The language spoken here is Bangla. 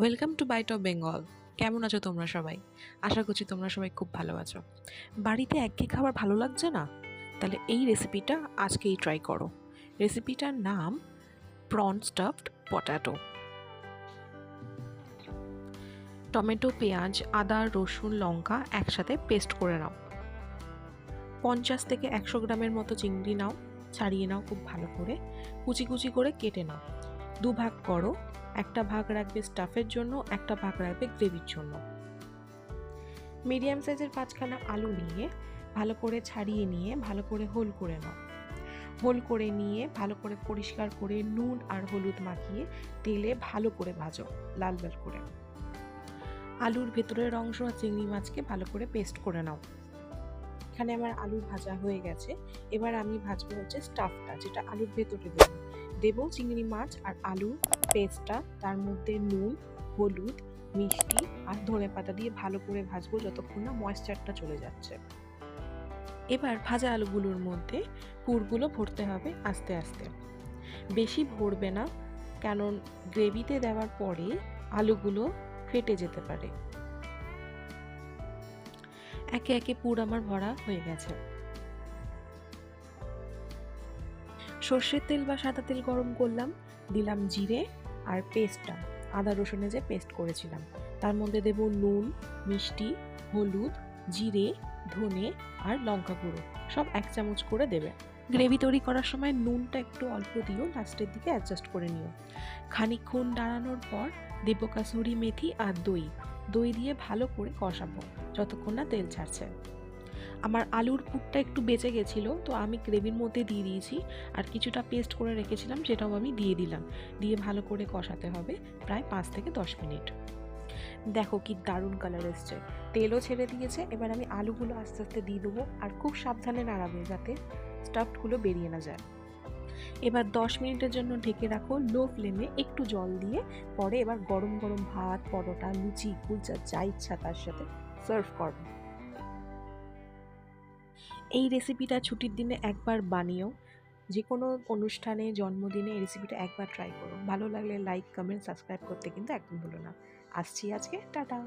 Welcome to bite of Bengal. কেমন আছো তোমরা সবাই? আশা করছি তোমরা সবাই খুব ভালো আছো। বাড়িতে একঘেয়ে খাবার ভালো লাগছে না? তাহলে এই রেসিপিটা আজকেই ট্রাই করো। রেসিপিটার নাম প্রন স্টাফড পটাটো। টমেটো, পেঁয়াজ, আদা, রসুন, লঙ্কা একসাথে পেস্ট করে নাও। 50 থেকে 100 গ্রামের মতো চিংড়ি নাও, ছাড়িয়ে নাও খুব ভালো করে, কুচি কুচি করে কেটে নাও। দুভাগ করো, একটা ভাগ রাখবে স্টাফের জন্য, একটা ভাগ রাখবে গ্রেভির জন্য। মিডিয়াম সাইজের 5খানা আলু নিয়ে ভালো করে ছাড়িয়ে নিয়ে ভালো করে হোল করে নাও। হোল করে নিয়ে ভালো করে পরিষ্কার করে নুন আর হলুদ মাখিয়ে তেলে ভালো করে ভাজো, লাল লাল করে। আলুর ভেতরের অংশ আর চিংড়ি মাছকে ভালো করে পেস্ট করে নাও। এখানে আমার আলু ভাজা হয়ে গেছে। এবার আমি ভাজবো হচ্ছে স্টাফটা, যেটা আলুর ভেতরে দেবো চিংড়ি মাছ আর আলুর পেস্টটা, তার মধ্যে নুন, হলুদ, মিষ্টি আর ধনেপাতা দিয়ে ভালো করে ভাজবো যতক্ষণ না ময়েশ্চারটা চলে যাচ্ছে। এবার ভাজা আলুগুলোর মধ্যে পুরগুলো ভরতে হবে আস্তে আস্তে, বেশি ভরবে না, কারণ গ্রেভিতে দেওয়ার পরে আলুগুলো ফেটে যেতে পারে। একে একে পুর আমার ভরা হয়ে গেছে। সর্ষের তেল বা সাদা তেল গরম করলাম, দিলাম জিরে আর পেস্টটা, আদা রসুনে যে পেস্ট করেছিলাম, তার মধ্যে দেব নুন, মিষ্টি, হলুদ, জিরে, ধনে আর লঙ্কা গুঁড়ো, সব 1 চামচ করে দেবে। গ্রেভি তৈরি করার সময় নুনটা একটু অল্প দিও, লাস্টের দিকে অ্যাডজাস্ট করে নিও। খানিকক্ষণ দাঁড়ানোর পর দেব কাসুরি মেথি আর দই। দই দিয়ে ভালো করে কষাবো যতক্ষণ না তেল ছাড়ছে। আমার আলুর পুরটা একটু বেঁচে গেছিলো, তো আমি গ্রেভির মধ্যে দিয়ে দিয়েছি, আর কিছুটা পেস্ট করে রেখেছিলাম সেটাও আমি দিয়ে দিলাম। দিয়ে ভালো করে কষাতে হবে প্রায় 5 থেকে 10 মিনিট। দেখো কি দারুণ কালার এসছে, তেলও ছেড়ে দিয়েছে। এবার আমি আলুগুলো আস্তে আস্তে দিয়ে দেবো, আর খুব সাবধানে নাড়াবে যাতে স্টাফডগুলো বেরিয়ে না যায়। এবার 10 মিনিটের জন্য ঢেকে রাখো লো ফ্লেমে, একটু জল দিয়ে। পরে এবার গরম গরম ভাত, পরোটা, লুচি, কুলচা যা ইচ্ছা তার সাথে সার্ভ করবে। এই রেসিপিটা ছুটির দিনে একবার বানিও, যে কোনো অনুষ্ঠানে, জন্মদিনে এই রেসিপিটা একবার ট্রাই করো। ভালো লাগলে লাইক, কমেন্ট, সাবস্ক্রাইব করতে কিন্তু একদম ভুলো না। আসছি আজকে, টাটা।